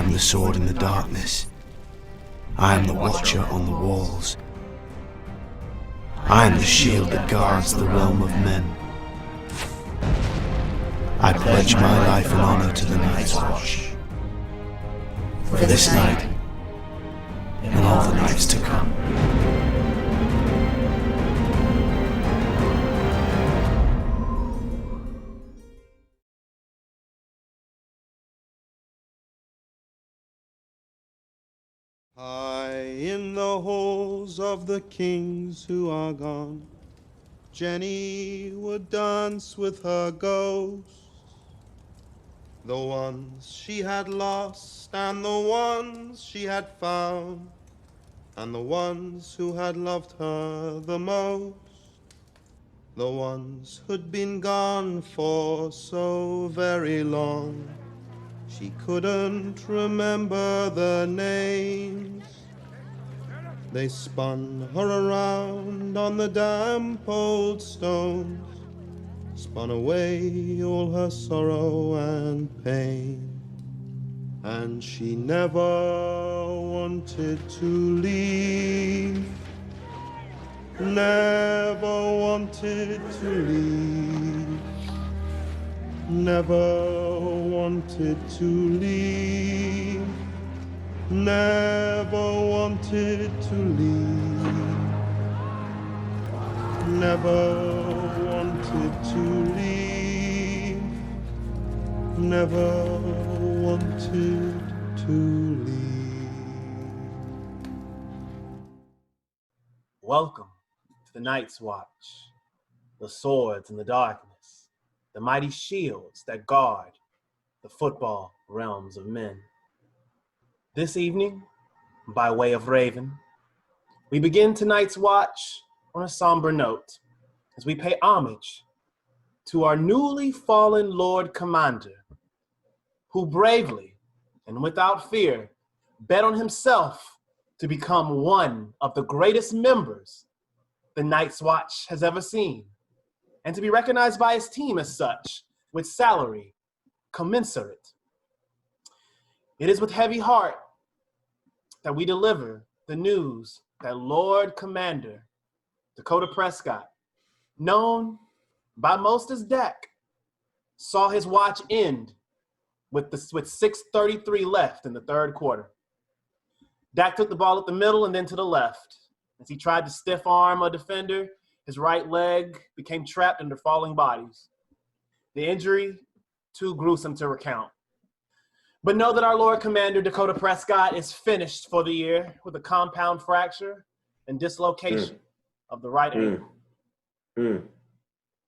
am the sword in the darkness. I am the watcher on the walls. I am the shield that guards the realm of men. I pledge my life and honor to the Night's Watch. For this night, and all the nights to come. High in the halls of the kings who are gone, Jenny would dance with her ghosts, the ones she had lost and the ones she had found, and the ones who had loved her the most, the ones who'd been gone for so very long. She couldn't remember their names. They spun her around on the damp old stones, spun away all her sorrow and pain. And she never wanted to leave, never wanted to leave, never wanted to leave, never wanted to leave, never wanted to leave, never wanted to leave. Welcome to the Night's Watch, the swords in the darkness, the mighty shields that guard the football realms of men. This evening, by way of Raven, we begin tonight's watch on a somber note as we pay homage to our newly fallen Lord Commander, who bravely and without fear bet on himself to become one of the greatest members the Night's Watch has ever seen, and to be recognized by his team as such, with salary commensurate. It is with heavy heart that we deliver the news that Lord Commander Dakota Prescott, known by most as Dak, saw his watch end with 6:33 left in the third quarter. Dak took the ball at the middle and then to the left. As he tried to stiff arm a defender, his right leg became trapped under falling bodies. The injury, too gruesome to recount. But know that our Lord Commander Dakota Prescott is finished for the year with a compound fracture and dislocation of the right ankle.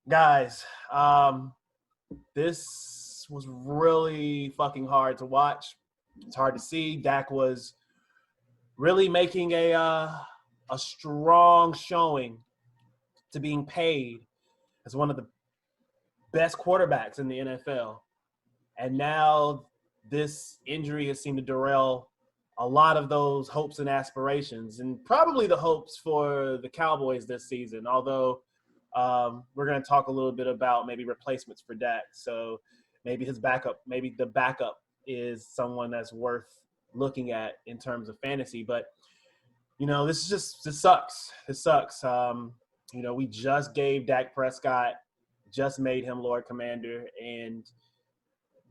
Guys, this was really fucking hard to watch. It's hard to see. Dak was really making a strong showing to being paid as one of the best quarterbacks in the NFL. And now this injury has seemed to derail a lot of those hopes and aspirations, and probably the hopes for the Cowboys this season, although we're going to talk a little bit about maybe replacements for Dak. So maybe the backup is someone that's worth looking at in terms of fantasy. But, you know, this sucks. This sucks. You know, we just gave Dak Prescott, just made him Lord Commander, and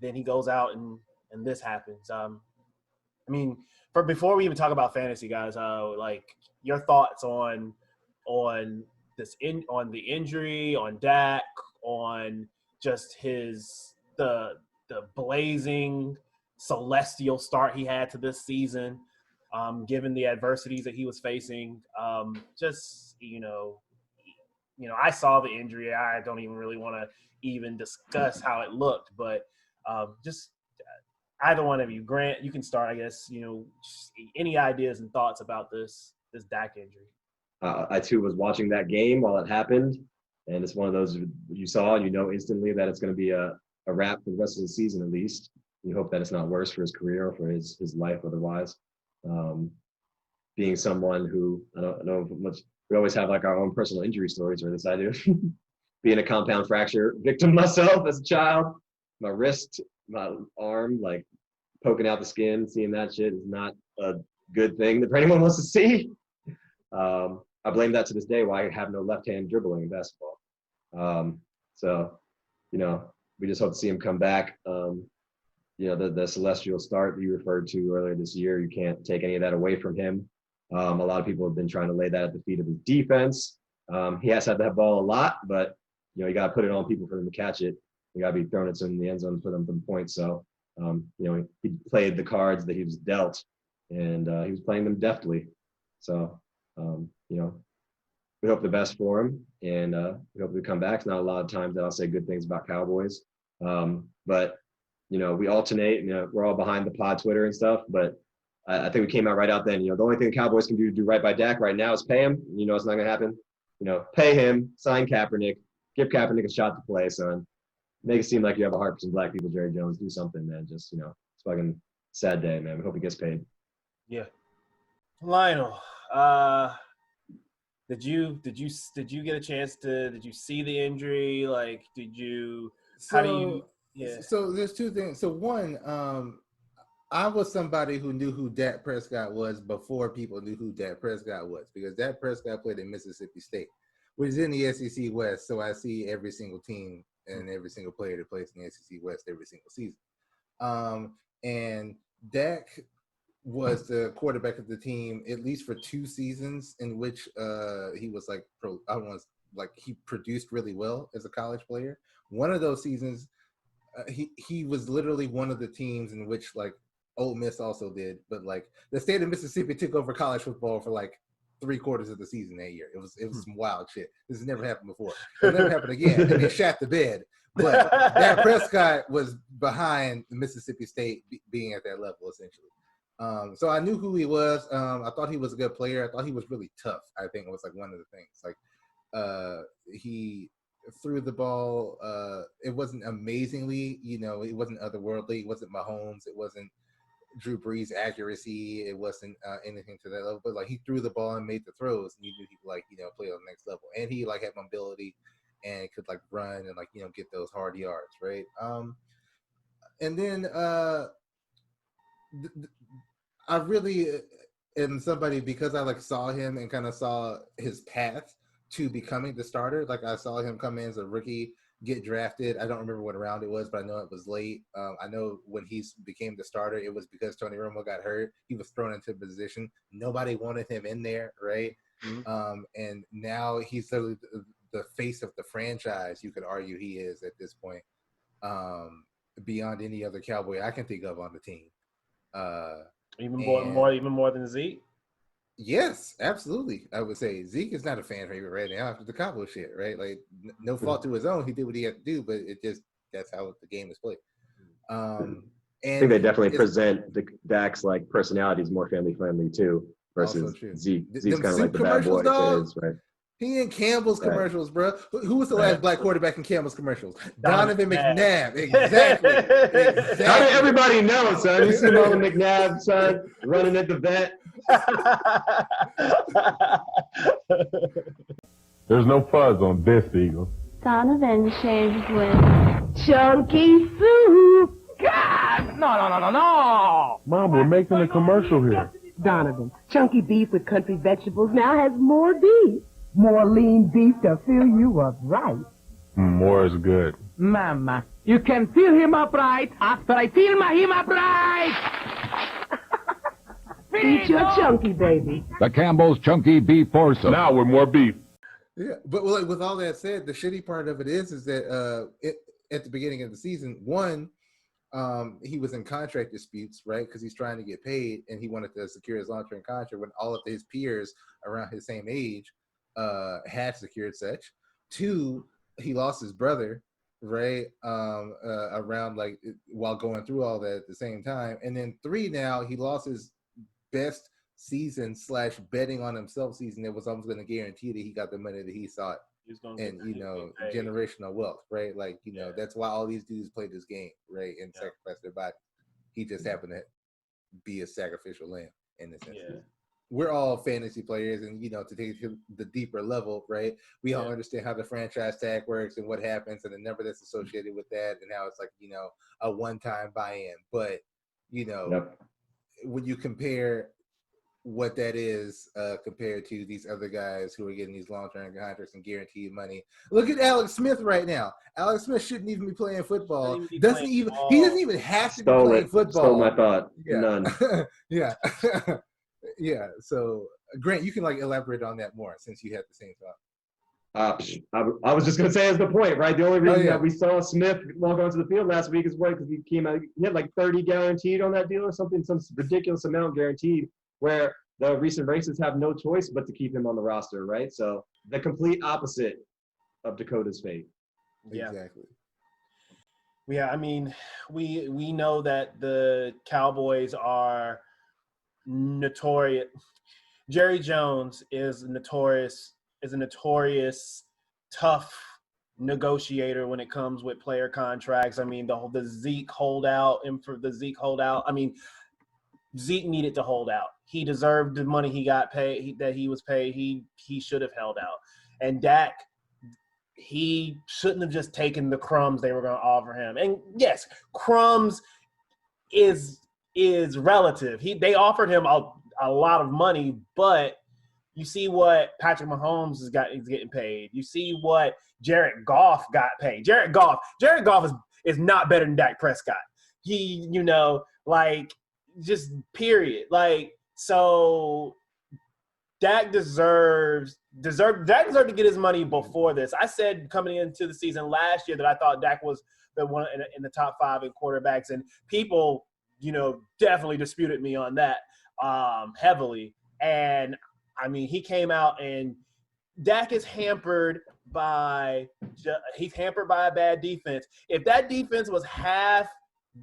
then he goes out and this happens. I mean, before we even talk about fantasy, guys, like your thoughts on the injury, on Dak, on just the blazing celestial start he had to this season, given the adversities that he was facing. I saw the injury. I don't even really want to even discuss how it looked, but just either one of you, Grant, you can start, I guess. You know, any ideas and thoughts about this Dak injury? I too was watching that game while it happened, and it's one of those you saw and you know instantly that it's going to be a wrap for the rest of the season at least. You hope that it's not worse for his career or for his life otherwise. Being someone who, I don't know much, we always have like our own personal injury stories, or at least I do. Being a compound fracture victim myself as a child, my wrist, my arm, like poking out the skin, seeing that shit is not a good thing that anyone wants to see. I blame that to this day why I have no left-hand dribbling in basketball. So, we just hope to see him come back. The celestial start that you referred to earlier this year, you can't take any of that away from him. A lot of people have been trying to lay that at the feet of his defense. He has to have that ball a lot, but you got to put it on people for them to catch it. You got to be throwing it in the end zone for them points. So, he played the cards that he was dealt, and he was playing them deftly. So, we hope the best for him, and we hope he come back. It's not a lot of times that I'll say good things about Cowboys, but we alternate. We're all behind the pod Twitter and stuff, but I think we came out right out then. The only thing the Cowboys can do right by Dak right now is pay him. It's not going to happen. Pay him, sign Kaepernick, give Kaepernick a shot to play, son. Make it seem like you have a heart for some black people, Jerry Jones. Do something, man. Just, it's fucking sad day, man. We hope he gets paid. Yeah. Lionel, did you get a chance did you see the injury? Like, So there's two things. So one, I was somebody who knew who Dak Prescott was before people knew who Dak Prescott was, because Dak Prescott played at Mississippi State, which is in the SEC West. So I see every single team and every single player that plays in the SEC West every single season. And Dak was the quarterback of the team at least for 2 seasons in which he was he produced really well as a college player. One of those seasons, he was literally one of the teams in which Ole Miss also did, but the state of Mississippi took over college football for 3/4 of the season that year. It was some wild shit. This has never happened before. It'll never happen again. And they shot the bed. But Dak Prescott was behind Mississippi State being at that level essentially. So I knew who he was. I thought he was a good player. I thought he was really tough. I think was one of the things. He threw the ball. It wasn't amazingly, it wasn't otherworldly. It wasn't Mahomes. It wasn't Drew Brees' accuracy. It wasn't anything to that level. But he threw the ball and made the throws, and you knew he could play on the next level. And he had mobility and could run and get those hard yards, right? And then I really am somebody, because I saw him and kind of saw his path to becoming the starter. I saw him come in as a rookie, get drafted. I don't remember what round it was, but I know it was late. I know when he became the starter, it was because Tony Romo got hurt. He was thrown into a position. Nobody wanted him in there, right? Mm-hmm. And now he's literally the face of the franchise, you could argue he is at this point, beyond any other Cowboy I can think of on the team. Even more than Zeke? Yes, absolutely. I would say Zeke is not a fan favorite right now after the Cowboy shit, right? No fault to his own. He did what he had to do, but that's how the game is played. And I think they definitely present Dak's personality is more family friendly too, versus Zeke. Zeke's kind of the bad boy to his, right? He in Campbell's commercials, bro. Who was the last black quarterback in Campbell's commercials? Donovan McNabb. Exactly. How did everybody know, son? You see Donovan McNabb, son, running at the vet. There's no fuzz on this eagle. Donovan shaved with chunky soup. God! No. Mom, we're making a commercial here. Donovan, chunky beef with country vegetables now has more beef. More lean beef to fill you up right. More is good. Mama, you can fill him up right after I fill him up right. Eat your chunky, baby. The Campbell's Chunky Beef Foursome. Now with more beef. Yeah, but with all that said, the shitty part of it is that at the beginning of the season, he was in contract disputes, right? Because he's trying to get paid, and he wanted to secure his long-term contract when all of his peers around his same age had secured such. 2, he lost his brother, right? Around while going through all that at the same time, and then 3, now he lost his best season / betting on himself season that was almost going to guarantee that he got the money that he sought, and generational wealth, right? That's why all these dudes play this game, right? And sacrifice their body. He just happened to be a sacrificial lamb in this instance. Yeah. We're all fantasy players, and to take it to the deeper level, right? We all understand how the franchise tag works and what happens and the number that's associated with that, and how it's a one-time buy-in. But Yep. when you compare what that is compared to these other guys who are getting these long-term contracts and guaranteed money. Look at Alex Smith right now. Alex Smith shouldn't even be playing football. He doesn't even have to be playing football. Stole my thought. Yeah. None. Yeah. Yeah. So Grant, you can elaborate on that more since you had the same thought. I was just gonna say as the point, right? The only reason that we saw Smith walk onto the field last week is because he came out. He had like 30 guaranteed on that deal or something, some ridiculous amount guaranteed. Where the recent races have no choice but to keep him on the roster, right? So the complete opposite of Dakota's fate. Yeah. Exactly. Yeah, I mean, we know that the Cowboys are notorious. Jerry Jones is a notorious tough negotiator when it comes with player contracts. I mean, the Zeke holdout, and for the Zeke holdout, I mean, Zeke needed to hold out. He deserved the money he got paid, that he was paid. He should have held out. And Dak, he shouldn't have just taken the crumbs they were going to offer him. And yes, crumbs is relative. They offered him a lot of money, but you see what Patrick Mahomes is getting paid. You see what Jared Goff got paid. Jared Goff is not better than Dak Prescott. He, just period. So Dak deserved to get his money before this. I said coming into the season last year that I thought Dak was the one in the top 5 in quarterbacks, and people, definitely disputed me on that heavily. And I mean, he came out, and Dak is hampered by a bad defense. If that defense was half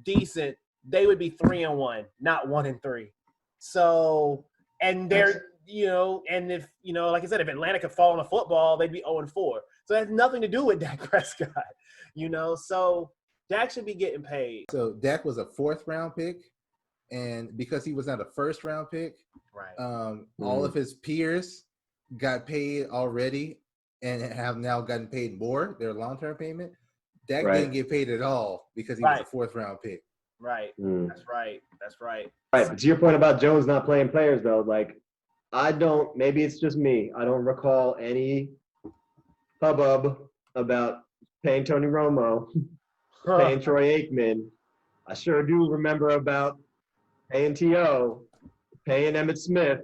decent, they would be 3-1, not 1-3. So, and they're, and if, like I said, if Atlanta could fall on a football, they'd be 0-4. So it has nothing to do with Dak Prescott, so Dak should be getting paid. So Dak was a 4th round pick, and because he was not a 1st round pick, right. All of his peers got paid already and have now gotten paid more, their long-term payment. Dak didn't get paid at all because he was a 4th round pick. Right. That's right. Right. But to your point about Jones not playing players, though, maybe it's just me. I don't recall any hubbub about paying Tony Romo, paying Troy Aikman. I sure do remember about paying T.O., paying Emmitt Smith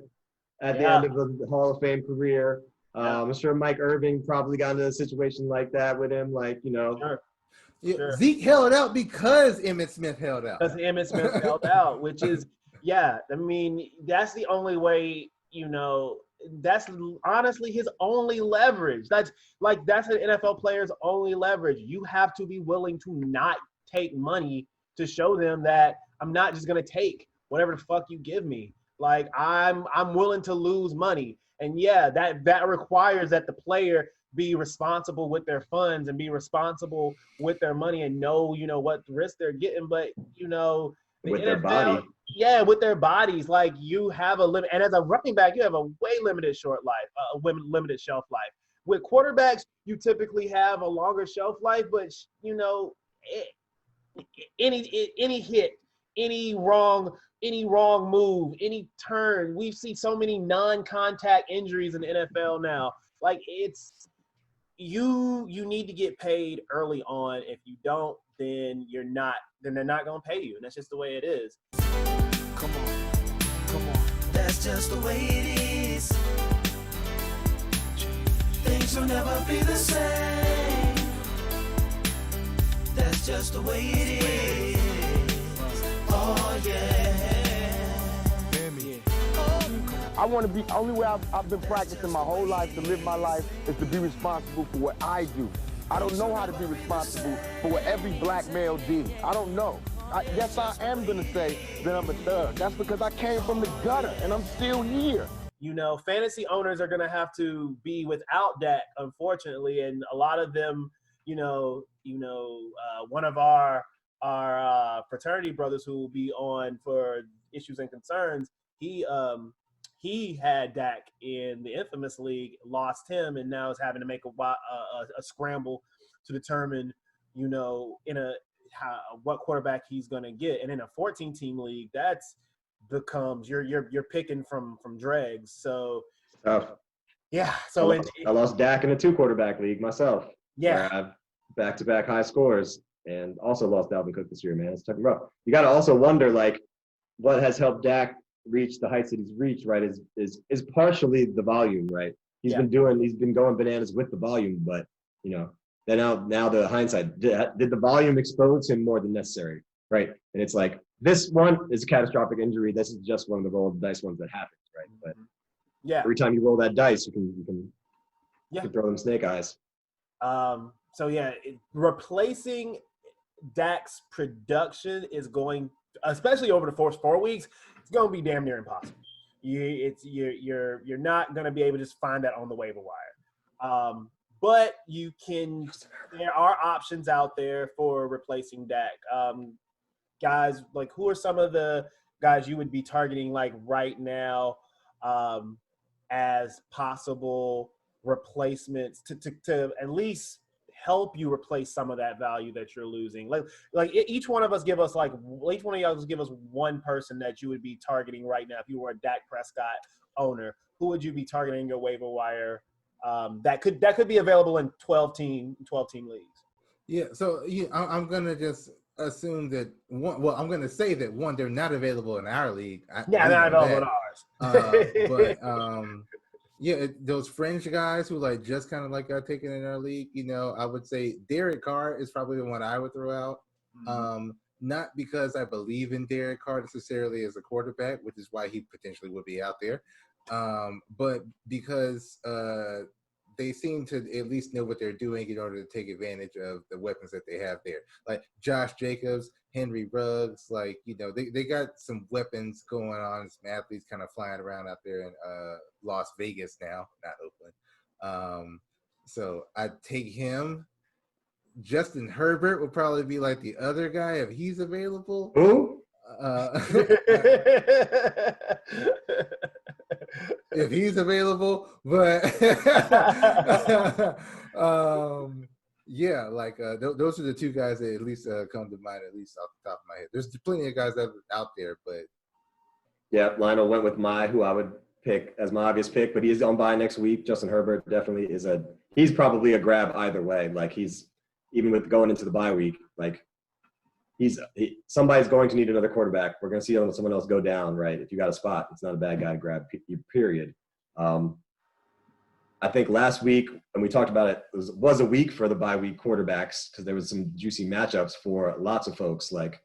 at the end of the Hall of Fame career. I'm sure Mike Irving probably got into a situation like that with him, Sure. Sure. Zeke held out because Emmitt Smith held out. Because Emmitt Smith held out, which is, I mean, that's the only way, that's honestly his only leverage. That's an NFL player's only leverage. You have to be willing to not take money to show them that I'm not just going to take whatever the fuck you give me. I'm willing to lose money. And that requires that the player be responsible with their funds and be responsible with their money and know, what risk they're getting. But, with their body. Yeah, with their bodies. You have a limit. And as a running back, you have a way limited limited shelf life. With quarterbacks, you typically have a longer shelf life, but, any hit, any wrong move, any turn, we've seen so many non-contact injuries in the NFL now. You need to get paid early on. If you don't, then they're not gonna pay you, and that's just the way it is. Come on, that's just the way it is. Things will never be the same. That's just the way it is. Oh yeah. I want to be, only way I've been practicing my whole life to live my life is to be responsible for what I do. I don't know how to be responsible for what every black male did. I don't know. Yes, I am going to say that I'm a thug. That's because I came from the gutter and I'm still here. Fantasy owners are going to have to be without Dak, unfortunately. And a lot of them, one of our fraternity brothers who will be on for Issues and Concerns, he had Dak in the infamous league, lost him, and now is having to make a scramble to determine, what quarterback he's going to get. And in a 14-team league, that's becomes you're picking from dregs. So yeah. So I lost Dak in a 2-quarterback league myself. Yeah. Where I have back-to-back high scores, and also lost Dalvin Cook this year, man. It's tough rough. You got to also wonder, like, what has helped Dak reach the heights that he's reached, right? Is partially the volume, right? He's been going bananas with the volume, but then now the hindsight, did the volume expose him more than necessary, right? And it's like, this one is a catastrophic injury. This is just one of the roll of the dice ones that happens, right? But every time you roll that dice, you can throw them snake eyes. So replacing Dak's production is going, especially over the first 4 weeks, it's going to be damn near impossible. You're not going to be able to just find that on the waiver wire. But there are options out there for replacing Dak. Guys, like, who are some of the guys you would be targeting, like, right now, as possible replacements to at least help you replace some of that value that you're losing? Like each one of us give us one person that you would be targeting right now. If you were a Dak Prescott owner, who would you be targeting in your waiver wire that could be available in 12-team leagues? Yeah, so I'm gonna just assume that I'm gonna say that one, they're not available in our league. They're not available in ours. Those fringe guys who like just kind of like got taken in our league, I would say Derek Carr is probably the one I would throw out. Not because I believe in Derek Carr necessarily as a quarterback, which is why he potentially would be out there, but because they seem to at least know what they're doing in order to take advantage of the weapons that they have there. Like Josh Jacobs, Henry Ruggs, they got some weapons going on. Some athletes kind of flying around out there in Las Vegas now, not Oakland. So I'd take him. Justin Herbert would probably be like the other guy if he's available. Who? If he's available, but those are the two guys that at least come to mind, at least off the top of my head. There's plenty of guys that are out there, but Lionel went with who I would pick as my obvious pick, but he's on bye next week. Justin Herbert definitely he's probably a grab either way. Like, he's, even with going into the bye week, like, somebody's going to need another quarterback. We're going to see someone else go down, right? If you got a spot, it's not a bad guy to grab, period. I think last week, when we talked about it, was a week for the bye week quarterbacks, because there was some juicy matchups for lots of folks, like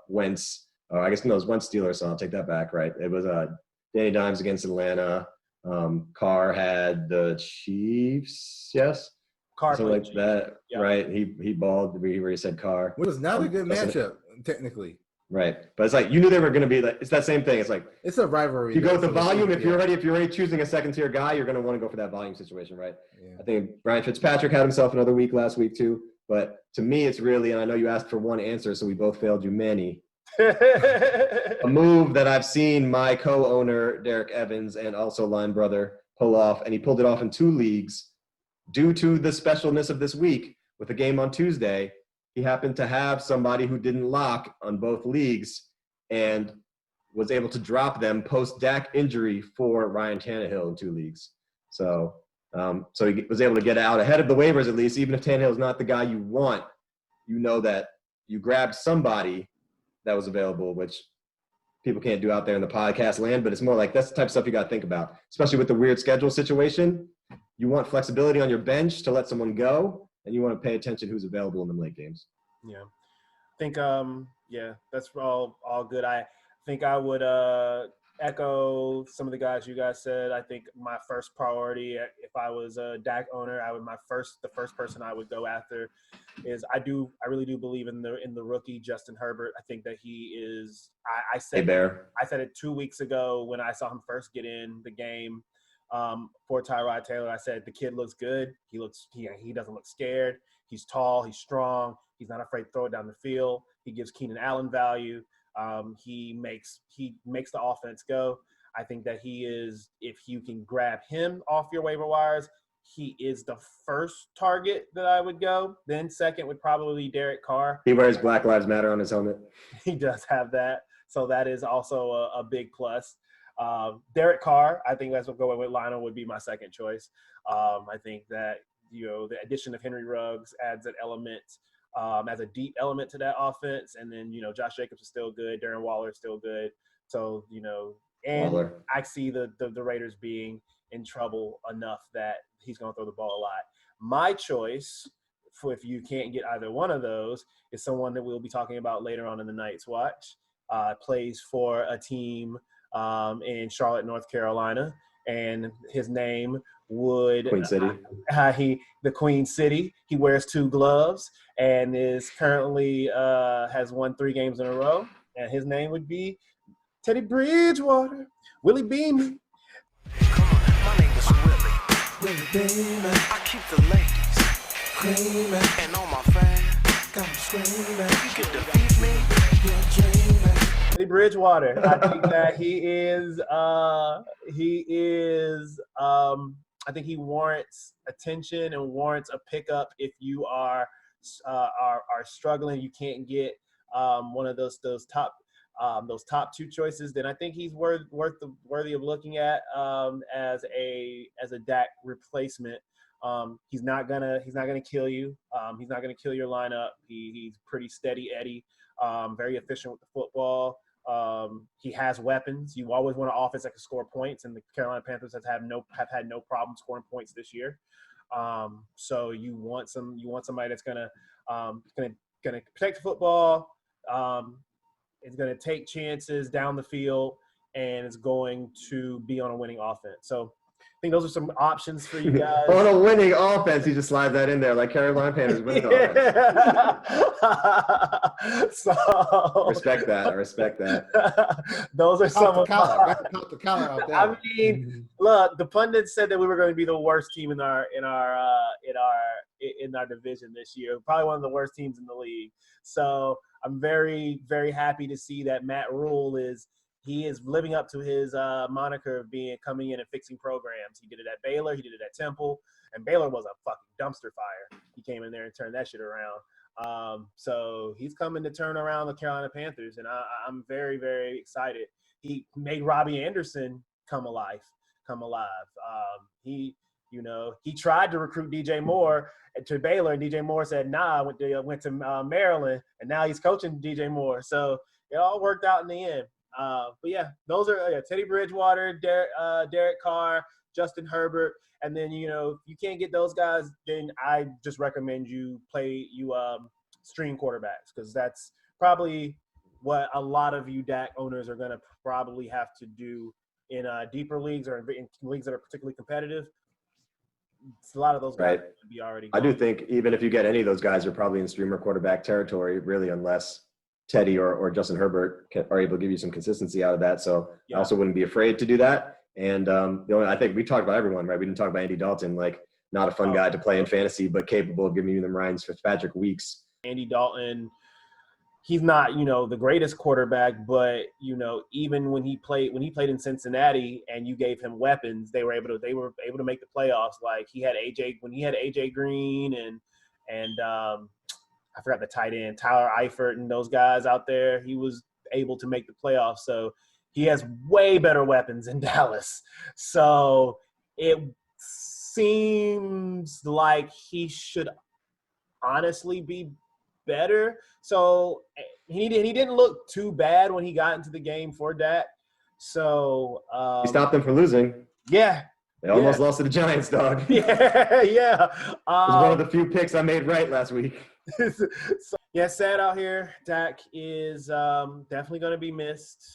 Wentz. I guess no, it was Wentz Steelers, so I'll take that back, right? It was Danny Dimes against Atlanta. Carr had the Chiefs, yes? Carr something like that, right? He balled where he said Carr. It was not a good matchup, technically. Right, but it's like, you knew they were going to be like, it's that same thing. It's like, it's a rivalry. You go with the volume. If you're already choosing a second tier guy, you're going to want to go for that volume situation, right? Yeah. I think Brian Fitzpatrick had himself another week last week too. But to me, it's really, and I know you asked for one answer, so we both failed you many. A move that I've seen my co-owner Derek Evans and also line brother pull off, and he pulled it off in 2 leagues due to the specialness of this week with a game on Tuesday. He happened to have somebody who didn't lock on both leagues and was able to drop them post-Dak injury for Ryan Tannehill in 2 leagues. So he was able to get out ahead of the waivers, at least. Even if Tannehill is not the guy you want, you know that you grabbed somebody that was available, which people can't do out there in the podcast land, but it's more like that's the type of stuff you got to think about, especially with the weird schedule situation. You want flexibility on your bench to let someone go, and you want to pay attention who's available in the late games. Yeah. I think, that's all good. I think I would echo some of the guys you guys said. I think my first priority, if I was a Dak owner, the first person I would go after is I really do believe in the rookie Justin Herbert. I think that he is. I said it 2 weeks ago when I saw him first get in the game for Tyrod Taylor. I said the kid looks good. He doesn't look scared. He's tall. He's strong. He's not afraid to throw it down the field. He gives Keenan Allen value. He makes the offense go. I think that he is, if you can grab him off your waiver wires, he is the first target that I would go. Then second would probably be Derek Carr. He wears Black Lives Matter on his helmet. He does have that. So that is also a big plus. Derek Carr, I think that's what going with Lionel would be my second choice. I think that, the addition of Henry Ruggs adds an element, as a deep element to that offense. And then, Josh Jacobs is still good. Darren Waller is still good. So, and Waller. I see the Raiders being in trouble enough that he's going to throw the ball a lot. My choice, for if you can't get either one of those, is someone that we'll be talking about later on in the Night's Watch. Plays for a team in Charlotte, North Carolina, and his name would Queen City. The Queen City. He wears 2 gloves and is currently has won 3 games in a row. And his name would be Teddy Bridgewater, Willie Beeman. Come on, my name is Willie Beeman. I keep the ladies creaming, and all my fans got me screaming. You can defeat me, you're dreaming. Teddy Bridgewater. I think that I think he warrants attention and warrants a pickup if you are struggling. You can't get one of those top 2 choices. Then I think he's worthy of looking at as a Dak replacement. He's not gonna kill you. He's not gonna kill your lineup. He's pretty steady Eddie. Very efficient with the football. He has weapons. You always want an offense that can score points, and the Carolina Panthers have had no problem scoring points this year. So you want somebody that's gonna protect the football. Is gonna take chances down the field, and is going to be on a winning offense. So I think those are some options for you guys. On a winning offense, he just slides that in there like Carolina Panthers winning offense. So Respect that. I respect that. Those are some of the collar off that. I mean, look, the pundits said that we were going to be the worst team in our division this year. Probably one of the worst teams in the league. So I'm very, very happy to see that Matt Rule is living up to his moniker of coming in and fixing programs. He did it at Baylor. He did it at Temple. And Baylor was a fucking dumpster fire. He came in there and turned that shit around. So he's coming to turn around the Carolina Panthers, and I'm very, very excited. He made Robbie Anderson come alive. He tried to recruit DJ Moore to Baylor, and DJ Moore said, "Nah." Went to Maryland, and now he's coaching DJ Moore. So it all worked out in the end. But yeah, those are Teddy Bridgewater, Derek Carr, Justin Herbert, and then if you can't get those guys, then I just recommend you stream quarterbacks, because that's probably what a lot of you Dak owners are going to probably have to do in deeper leagues or in leagues that are particularly competitive. It's a lot of those guys would be already gone. I do think even if you get any of those guys, are probably in streamer quarterback territory, really, unless Teddy or Justin Herbert are able to give you some consistency out of that. So I also wouldn't be afraid to do that. And I think we talked about everyone, right? We didn't talk about Andy Dalton, like not a fun guy to play in fantasy, but capable of giving you them Ryan Fitzpatrick weeks. Andy Dalton, he's not, the greatest quarterback, but even when he played in Cincinnati and you gave him weapons, they were able to make the playoffs. Like he had AJ Green and I forgot the tight end, Tyler Eifert, and those guys out there. He was able to make the playoffs. So he has way better weapons in Dallas. So it seems like he should honestly be better. So he didn't look too bad when he got into the game for Dak. So he stopped them from losing. Yeah. They almost lost to the Giants, dog. Yeah. It was one of the few picks I made right last week. So, sad out here. Dak is definitely going to be missed.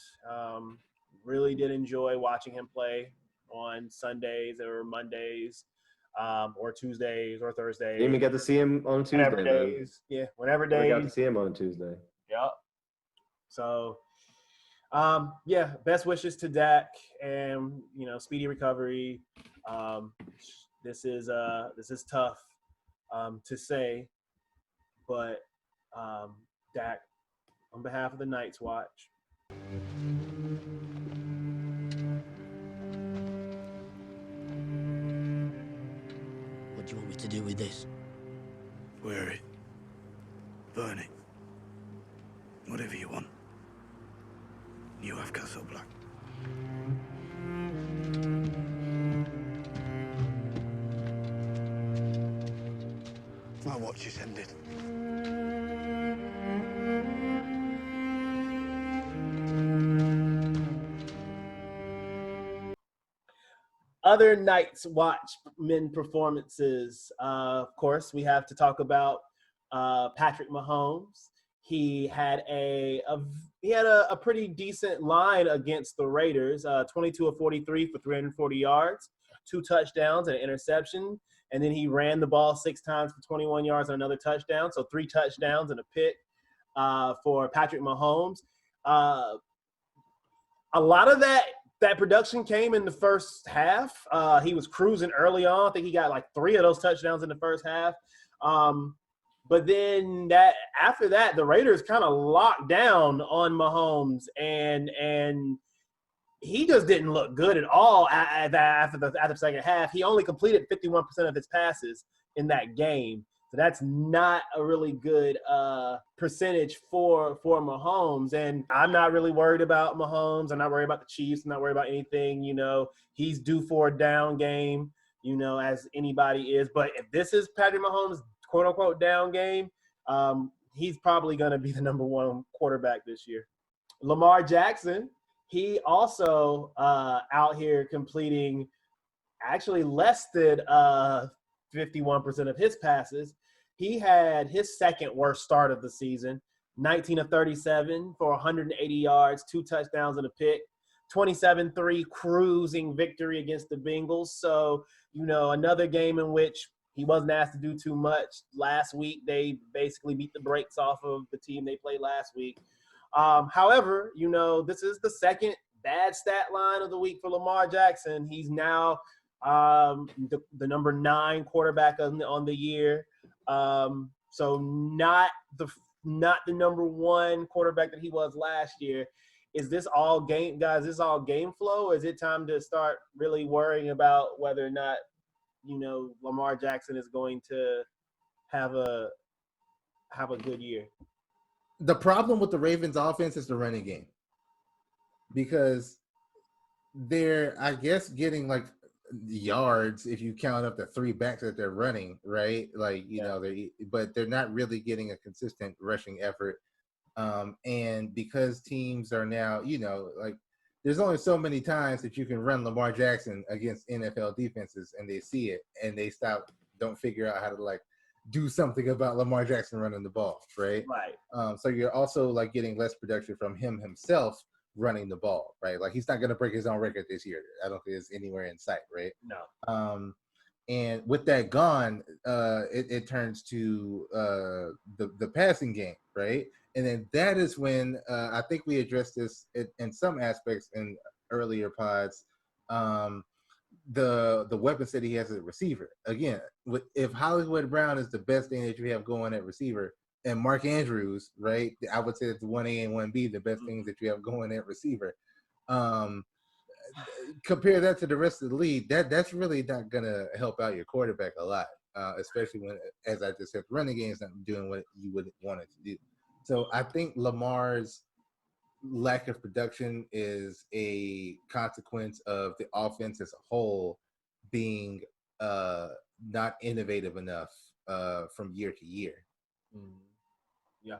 Really did enjoy watching him play on Sundays or Mondays, or Tuesdays or Thursdays. Didn't even get to see him on Tuesday. Whenever days. Yeah, whenever days. We got to see him on Tuesday. Yep. So, best wishes to Dak, and speedy recovery. This is tough to say, but Dak, on behalf of the Night's Watch, What do you want me to do with this? Wear it. Burn it. Whatever you want. You have Castle Black. My watch is ended. Other Night's Watchmen performances. Of course, we have to talk about Patrick Mahomes. He had a pretty decent line against the Raiders. 22 of 43 for 340 yards, 2 touchdowns and an interception. And then he ran the ball 6 times for 21 yards and another touchdown. So 3 touchdowns and a pick for Patrick Mahomes. A lot of that production came in the first half. He was cruising early on. I think he got like 3 of those touchdowns in the first half. But then after that, the Raiders kind of locked down on Mahomes, and he just didn't look good at all after the second half. He only completed 51% of his passes in that game. So that's not a really good percentage for Mahomes. And I'm not really worried about Mahomes. I'm not worried about the Chiefs. I'm not worried about anything. He's due for a down game, as anybody is. But if this is Patrick Mahomes' quote-unquote down game, he's probably going to be the number 1 quarterback this year. Lamar Jackson, he also out here completing actually less than 51% of his passes. He had his second worst start of the season, 19 of 37 for 180 yards, 2 touchdowns and a pick, 27-3 cruising victory against the Bengals. So, another game in which he wasn't asked to do too much. Last week, they basically beat the brakes off of the team they played last week. However, this is the second bad stat line of the week for Lamar Jackson. He's now the number 9 quarterback on the year. So not the number 1 quarterback that he was last year. Is this all game, guys? Is this all game flow? Or is it time to start really worrying about whether or not, Lamar Jackson is going to have a good year? The problem with the Ravens offense is the running game, because they're, I guess, getting like yards if you count up the 3 backs that they're running, right? But they're not really getting a consistent rushing effort. And because teams are now, there's only so many times that you can run Lamar Jackson against NFL defenses and they see it and they don't figure out how to do something about Lamar Jackson running the ball, right? Right. So you're also getting less production from him himself running the ball, right? He's not going to break his own record this year. I don't think it's anywhere in sight, right? No. And with that gone, it turns to the passing game, right? And then that is when I think we addressed this in some aspects in earlier pods. The weapons that he has as a receiver. Again, if Hollywood Brown is the best thing that you have going at receiver, and Mark Andrews, right? I would say it's 1A and 1B, the best things that you have going at receiver. Compare that to the rest of the league. That's really not gonna help out your quarterback a lot, especially when, as I just said, the running game is not doing what you would want it to do. So I think Lamar's lack of production is a consequence of the offense as a whole being not innovative enough from year to year. Yeah.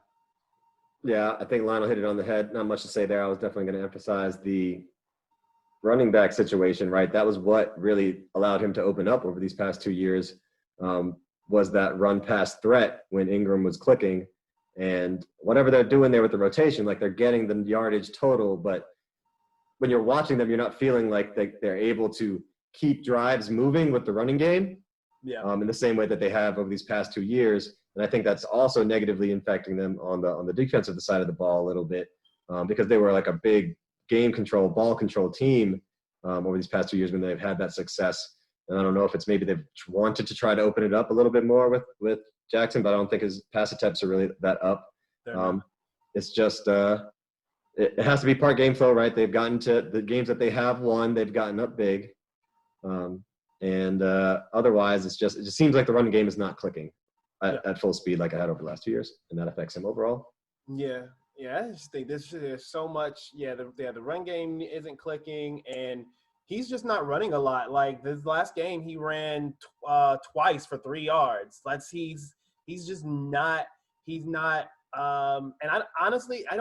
Yeah, I think Lionel hit it on the head. Not much to say there. I was definitely going to emphasize the running back situation, right? That was what really allowed him to open up over these past 2 years, was that run pass threat when Ingram was clicking. And whatever they're doing there with the rotation, they're getting the yardage total, but when you're watching them, you're not feeling like they're able to keep drives moving with the running game. Yeah. In the same way that they have over these past 2 years. And I think that's also negatively impacting them on the defensive side of the ball a little bit, because they were like a big game control, ball control team over these past 2 years when they've had that success. And I don't know if it's maybe they've wanted to try to open it up a little bit more with Jackson, but I don't think his pass attempts are really that up. It's just it has to be part game flow, right? They've gotten to the games that they have won. They've gotten up big. And otherwise, it just seems like the running game is not clicking at full speed like I had over the last 2 years, and that affects him overall. Yeah, I just think there's so much. The run game isn't clicking, and he's just not running a lot. Like this last game, he ran twice for 3 yards. He's just not. He's not. And honestly, I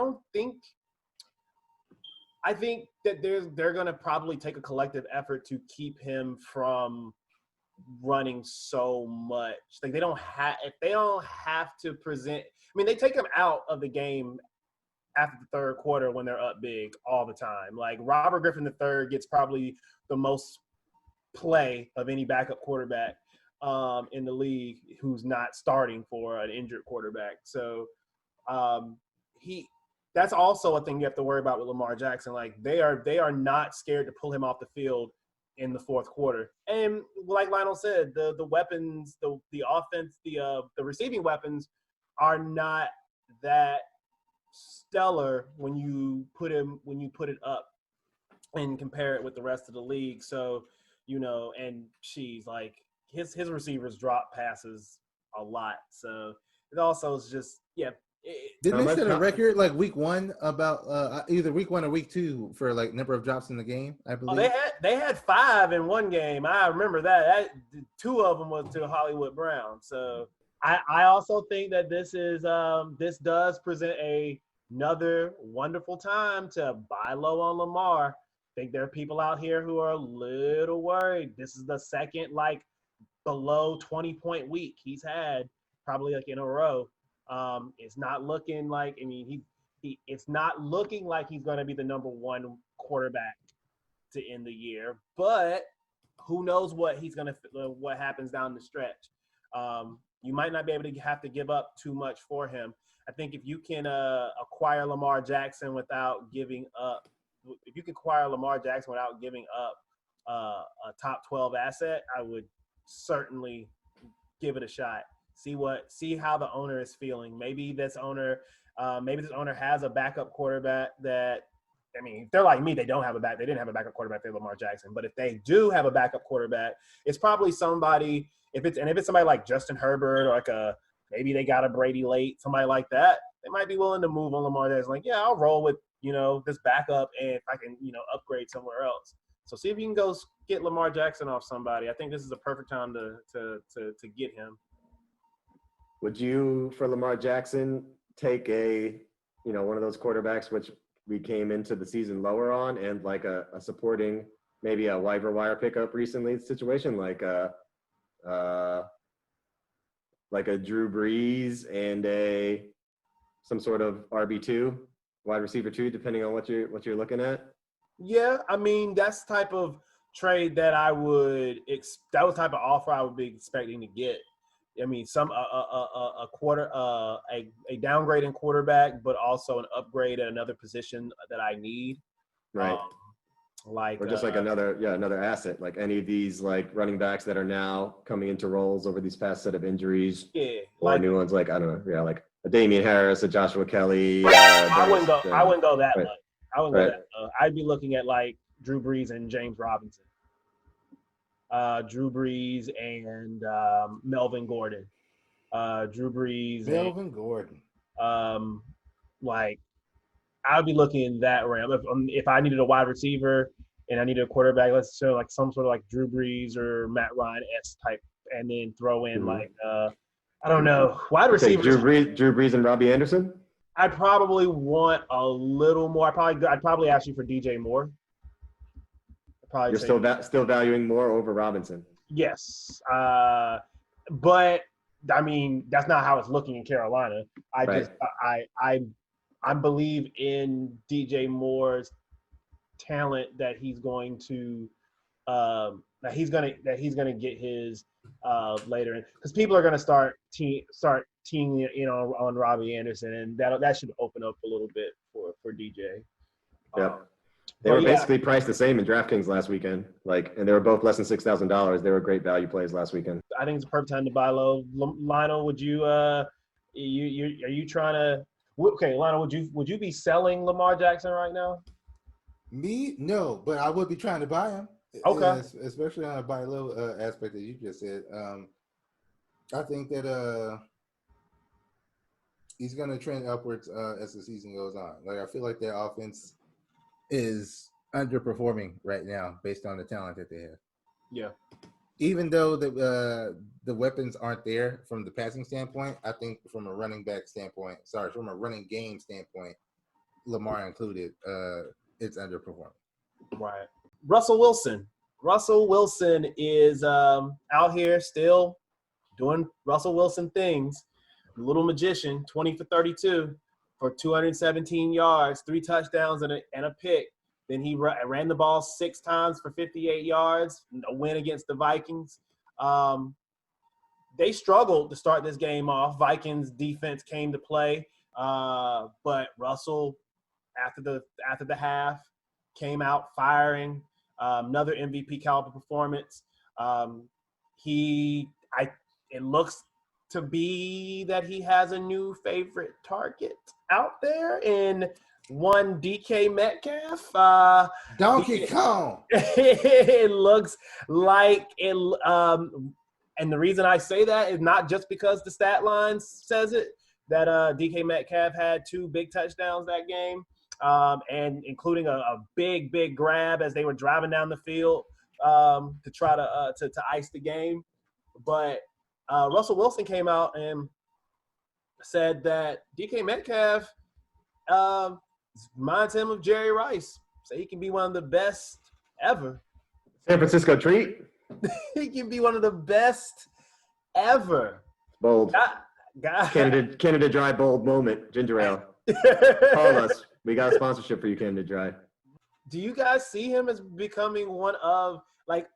think that they're going to probably take a collective effort to keep him from running so much. Like if they don't have to present. I mean, they take him out of the game after the third quarter when they're up big all the time. Like Robert Griffin III gets probably the most play of any backup quarterback in the league who's not starting for an injured quarterback. So that's also a thing you have to worry about with Lamar Jackson. Like they are not scared to pull him off the field in the fourth quarter. And like Lionel said, the weapons, the offense, the receiving weapons are not that stellar when you put it up and compare it with the rest of the league. So, and she's like his receivers drop passes a lot. So it also is just Didn't they set a record like week 1 about either week 1 or week 2 for like number of drops in the game? I believe they had 5 in one game. I remember that 2 of them was to Hollywood Brown. So I also think that this does present another wonderful time to buy low on Lamar. I think there are people out here who are a little worried. This is the second below 20-point week he's had probably in a row. It's not looking like. I mean, it's not looking like he's going to be the number 1 quarterback to end the year. But who knows what happens down the stretch. You might not be able to have to give up too much for him. I think if you can acquire Lamar Jackson without giving up, a top 12 asset, I would certainly give it a shot. See how the owner is feeling. Maybe this owner has a backup quarterback that. I mean, if they're like me, they didn't have a backup quarterback for Lamar Jackson. But if they do have a backup quarterback, it's probably somebody. If it's somebody like Justin Herbert or maybe they got a Brady late, somebody like that, they might be willing to move on Lamar Jackson. Like, yeah, I'll roll with this backup, and if I can upgrade somewhere else. So see if you can go get Lamar Jackson off somebody. I think this is a perfect time to get him. Would you, for Lamar Jackson, take one of those quarterbacks which we came into the season lower on, and like a supporting, maybe a waiver wire pickup recently situation, like a Drew Brees and some sort of RB2, wide receiver 2, depending on what you're looking at? Yeah, I mean that's the type of trade that that was type of offer I would be expecting to get. I mean, a downgrade in quarterback, but also an upgrade at another position that I need. Right. Or just another asset, like any of these running backs that are now coming into roles over these past set of injuries. Yeah. Or new ones, I don't know, like a Damian Harris, a Joshua Kelly. I wouldn't go that right. much. I wouldn't go that much. I'd be looking at Drew Brees and James Robinson. Drew Brees and Melvin Gordon. Melvin Gordon. I would be looking in that realm. If I needed a wide receiver and I needed a quarterback, let's say some sort of Drew Brees or Matt Ryan-esque type, and then throw in I don't know, wide receivers. Drew Brees and Robbie Anderson? I'd probably want a little more. I'd probably ask you for DJ Moore. You're still valuing Moore over Robinson. Yes, but I mean that's not how it's looking in Carolina. I believe in DJ Moore's talent that he's going to get his later, because people are going to start teaming on Robbie Anderson, and that should open up a little bit for DJ. Yep. They were basically priced the same in DraftKings last weekend, and they were both less than $6,000. They were great value plays last weekend. I think it's a perfect time to buy low. Lionel, would you are you trying to? Okay, Lionel, would you be selling Lamar Jackson right now? Me? No, but I would be trying to buy him. Okay. Yes, especially on a buy low aspect that you just said. I think that he's going to trend upwards as the season goes on. Like I feel like their offense is underperforming right now based on the talent that they have. Yeah. Even though the weapons aren't there from the passing standpoint, I think from a running game standpoint, Lamar included, it's underperforming. Right. Russell Wilson. Russell Wilson is out here still doing Russell Wilson things. Little magician, 20 for 32 for 217 yards, 3 touchdowns and a pick. Then he ran the ball 6 times for 58 yards, a win against the Vikings. They struggled to start this game off. Vikings defense came to play, but Russell, after the half, came out firing. Another MVP caliber performance. It looks to be that he has a new favorite target out there in one DK Metcalf. Donkey Kong. It looks like it. And the reason I say that is not just because the stat line says it, that DK Metcalf had 2 big touchdowns that game, and including a big grab as they were driving down the field to try to ice the game. But Russell Wilson came out and said that DK Metcalf reminds him of Jerry Rice. So he can be one of the best ever. San Francisco treat. He can be one of the best ever. Bold. God. Canada Dry bold moment. Ginger ale. Call us. We got a sponsorship for you, Canada Dry. Do you guys see him as becoming one of, like,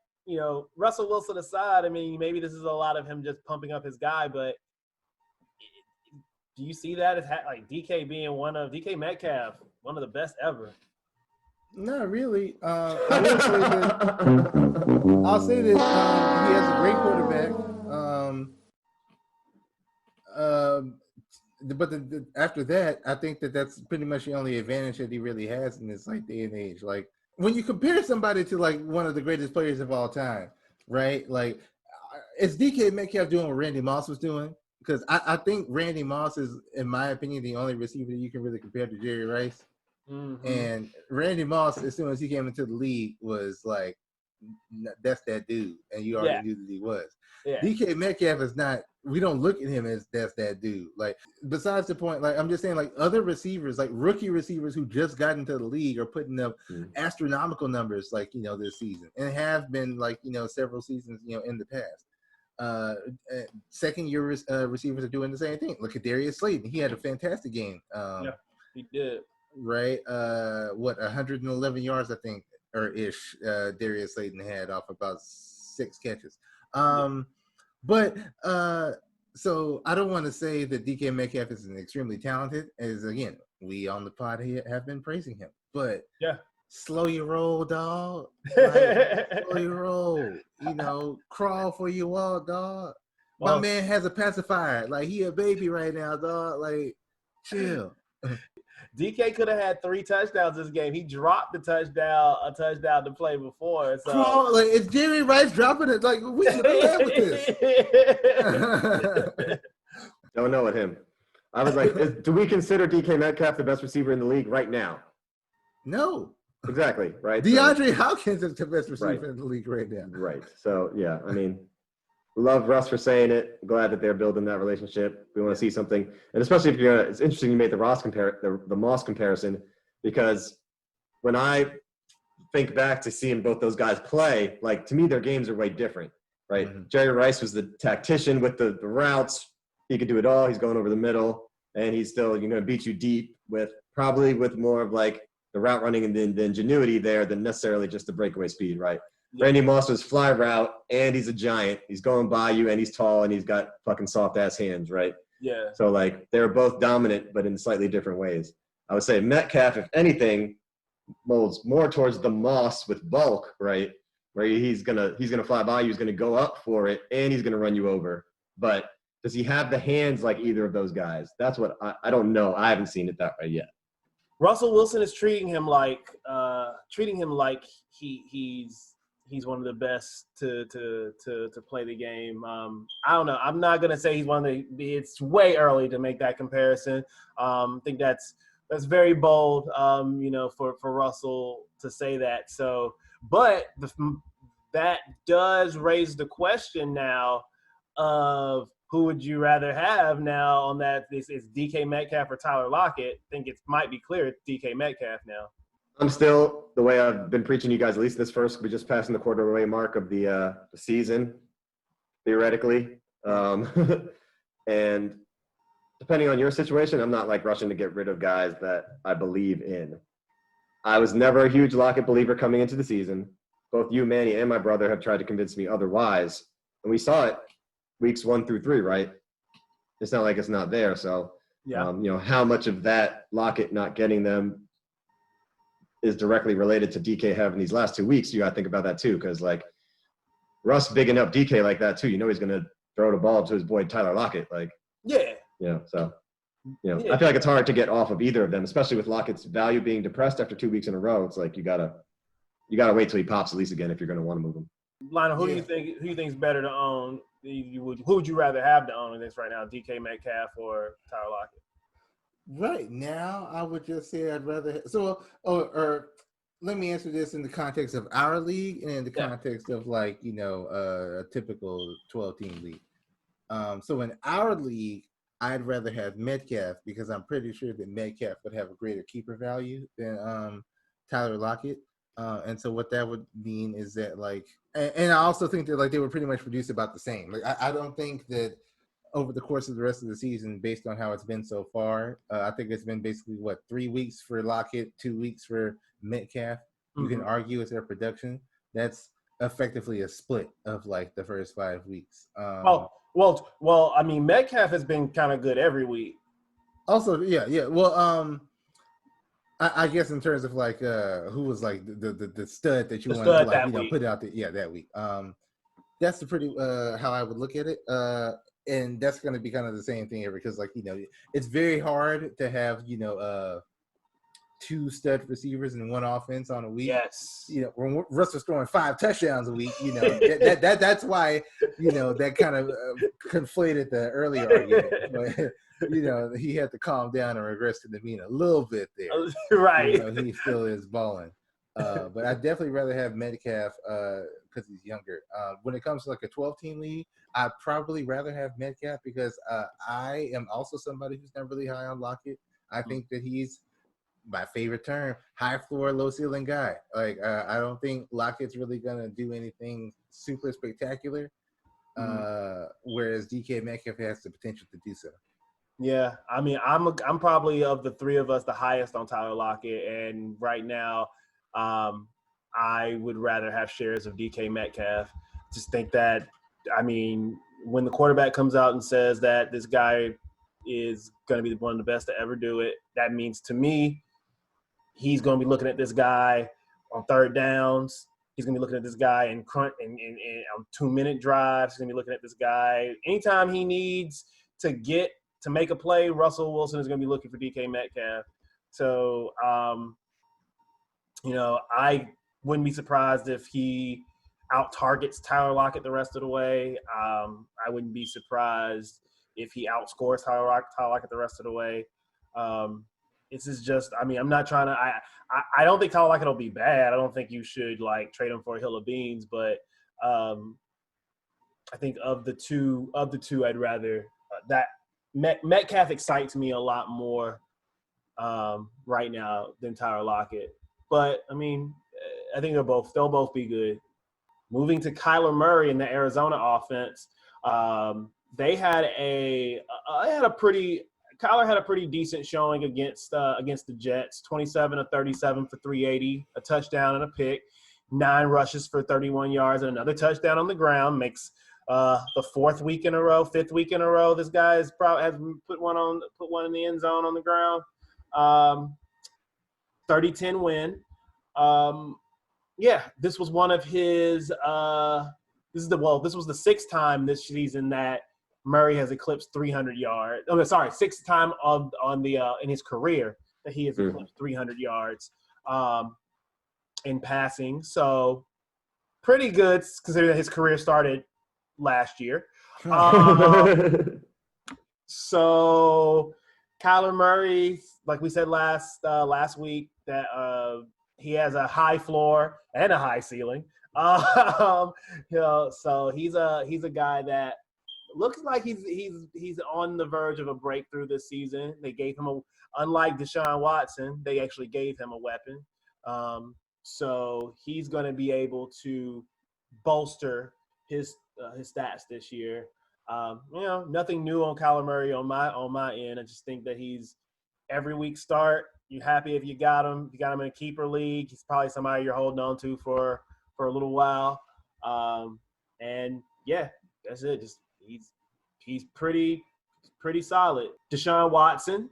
Russell Wilson aside, I mean, maybe this is a lot of him just pumping up his guy, but do you see that as like DK Metcalf, one of the best ever? Not really. I will say that I'll say that he has a great quarterback. But after that, I think that's pretty much the only advantage that he really has in this day and age. Like when you compare somebody to one of the greatest players of all time, right? Like, is DK Metcalf doing what Randy Moss was doing? Because I think Randy Moss is, in my opinion, the only receiver that you can really compare to Jerry Rice. Mm-hmm. And Randy Moss, as soon as he came into the league, was like, that's that dude. And you already knew that he was. Yeah. DK Metcalf is not, we don't look at him as that's that dude. Like, besides the point, like, I'm just saying, like, other receivers, like rookie receivers who just got into the league are putting up astronomical numbers, like, this season, and have been, like, several seasons, in the past. Second-year receivers are doing the same thing. Look at Darius Slayton. He had a fantastic game. Yeah, he did. Right? 111 yards, I think, or ish, Darius Slayton had off about 6 catches. But so I don't want to say that DK Metcalf is an extremely talented, as again, we on the pod here have been praising him. But slow your roll, dog. Slow your roll. Crawl for your wall, dog. My man has a pacifier. Like, he a baby right now, dog. Like, chill. DK could have had 3 touchdowns this game. He dropped a touchdown to play before. So. Crawl, like, is Jerry Rice dropping it? Like, we should have led with this. Don't know with him. I was like, do we consider DK Metcalf the best receiver in the league right now? No. Exactly, right? DeAndre Hopkins is the best receiver in the league right now. Right. So, yeah, I mean, love Russ for saying it. Glad that they're building that relationship. We want to see something. And especially if it's interesting you made the Moss comparison, because when I think back to seeing both those guys play, like, to me, their games are way different, right? Mm-hmm. Jerry Rice was the tactician with the routes. He could do it all. He's going over the middle, and he's still going to beat you deep with more of, like, the route running and the ingenuity there than necessarily just the breakaway speed, right? Yeah. Randy Moss was fly route, and he's a giant. He's going by you, and he's tall, and he's got fucking soft-ass hands, right? Yeah. So, like, they're both dominant, but in slightly different ways. I would say Metcalf, if anything, molds more towards the Moss with bulk, right? Where he's gonna fly by you, he's gonna go up for it, and he's gonna run you over. But does he have the hands like either of those guys? That's what I don't know. I haven't seen it that way yet. Russell Wilson is treating him like he's he's one of the best to play the game. I don't know. I'm not gonna say he's one of the. It's way early to make that comparison. I think that's very bold. For Russell to say that. So, but that does raise the question now of who would you rather have now on that? This is DK Metcalf or Tyler Lockett. I think it might be clear it's DK Metcalf now. I'm still, the way I've been preaching to you guys, at least this first, we're just passing the quarter-way mark of the season, theoretically. And depending on your situation, I'm not like rushing to get rid of guys that I believe in. I was never a huge Lockett believer coming into the season. Both you, Manny, and my brother have tried to convince me otherwise. And we saw it weeks 1 through 3, right? It's not like it's not there. So, yeah. How much of that Lockett not getting them is directly related to DK having these last 2 weeks. You got to think about that too. Because like Russ bigging up DK like that too, he's going to throw the ball to his boy Tyler Lockett. Like, yeah. So, I feel like it's hard to get off of either of them, especially with Lockett's value being depressed after 2 weeks in a row. It's like you gotta wait till he pops at least again if you're going to want to move him. Lionel, who do you think is better to own? Who would you rather have to own in this right now, DK Metcalf or Tyler Lockett? Right now, I would just say I'd rather. Or let me answer this in the context of our league and in the context of like a typical 12-team league. So in our league, I'd rather have Metcalf because I'm pretty sure that Metcalf would have a greater keeper value than Tyler Lockett. And so what that would mean is that like, and I also think that like they were pretty much produced about the same. Like I don't think that over the course of the rest of the season, based on how it's been so far, I think it's been basically 3 weeks for Lockett, 2 weeks for Metcalf. You can argue it's their production. That's effectively a split of like the first 5 weeks. Well, I mean, Metcalf has been kind of good every week. Also, yeah. Well, I guess in terms of like who was like the stud that you want to like put out there, that week. That's the pretty how I would look at it. And that's going to be kind of the same thing here because like it's very hard to have 2 stud receivers in one offense on a week. Yes. When Russell's throwing 5 touchdowns a week, that's why that kind of conflated the earlier argument. But, he had to calm down and regress to the mean a little bit there. Right. He still is balling. But I'd definitely rather have Metcalf because he's younger. When it comes to like a 12-team league, I'd probably rather have Metcalf because I am also somebody who's not really high on Lockett. I think that he's my favorite term, high floor, low ceiling guy. Like I don't think Lockett's really gonna do anything super spectacular. Whereas DK Metcalf has the potential to do so. Yeah, I mean, I'm probably of the 3 of us the highest on Tyler Lockett, and right now, I would rather have shares of DK Metcalf. Just think that, I mean, when the quarterback comes out and says that this guy is going to be one of the best to ever do it, that means to me, he's going to be looking at this guy on third downs. He's going to be looking at this guy in on 2-minute drives. He's going to be looking at this guy anytime he needs to make a play. Russell Wilson is going to be looking for DK Metcalf. So, I wouldn't be surprised if he out-targets Tyler Lockett the rest of the way. I wouldn't be surprised if he outscores Tyler Lockett the rest of the way. This is just, I mean, I'm not trying to I don't think Tyler Lockett will be bad. I don't think you should, like, trade him for a hill of beans. But I think of the two, I'd rather that Metcalf excites me a lot more right now than Tyler Lockett. But, I mean, I think they'll both be good. Moving to Kyler Murray in the Arizona offense, Kyler had a pretty decent showing against the Jets, 27 of 37 for 380, a touchdown and a pick, 9 rushes for 31 yards, and another touchdown on the ground. Makes the 5th week in a row this guy has put one in the end zone on the ground. 30-10 win. This was one of his this was the 6th time this season that Murray has eclipsed 300 yards. Oh, sorry, 6th time in his career that he has eclipsed 300 yards in passing. So pretty good considering that his career started last year. So Kyler Murray, like we said last week, that he has a high floor and a high ceiling. So he's a guy that looks like he's on the verge of a breakthrough this season. They gave him unlike Deshaun Watson, they actually gave him a weapon. So he's going to be able to bolster his stats this year. Nothing new on Kyler Murray on my end. I just think that he's every week start. You're happy if you got him. If you got him in a keeper league, he's probably somebody you're holding on to for a little while. And yeah, that's it. Just he's pretty solid. Deshaun Watson.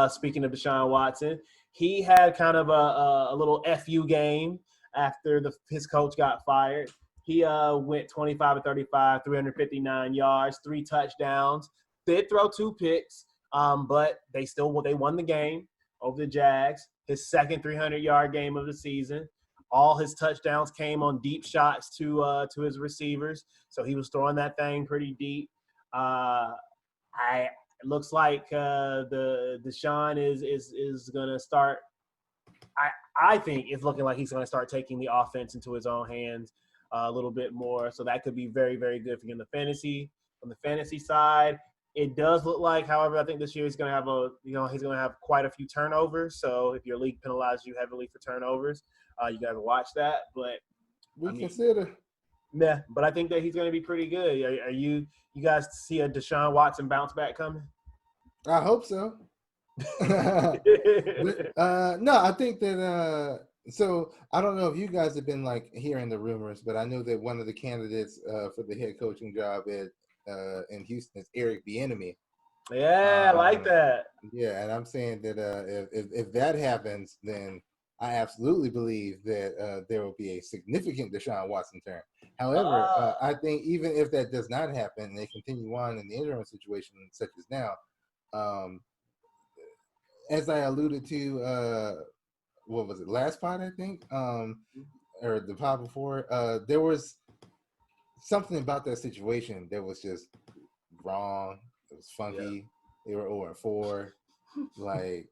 Speaking of Deshaun Watson, he had kind of a little FU game after his coach got fired. He went 25 of 35, 359 yards, 3 touchdowns. Did throw 2 picks, but they won the game over the Jags. His second 300-yard game of the season. All his touchdowns came on deep shots to his receivers, so he was throwing that thing pretty deep. It looks like the Deshaun is gonna start. I think it's looking like he's gonna start taking the offense into his own hands a little bit more. So that could be very, very good for you in the fantasy. On the fantasy side, it does look like, however, I think this year he's gonna have he's gonna have quite a few turnovers. So if your league penalizes you heavily for turnovers, you got to watch that. But consider. Yeah, but I think that he's going to be pretty good. Are you guys see a Deshaun Watson bounce back coming? I hope so. No, I think that so I don't know if you guys have been like hearing the rumors, but I know that one of the candidates for the head coaching job in Houston is Eric Bieniemy. Yeah, I like that. Yeah, and I'm saying that if that happens, then I absolutely believe that there will be a significant Deshaun Watson turn. However, I think even if that does not happen and they continue on in the interim situation such as now, as I alluded to, what was it, last pod, I think, or the pod before, there was something about that situation that was just wrong. It was funky. They were 0-4, like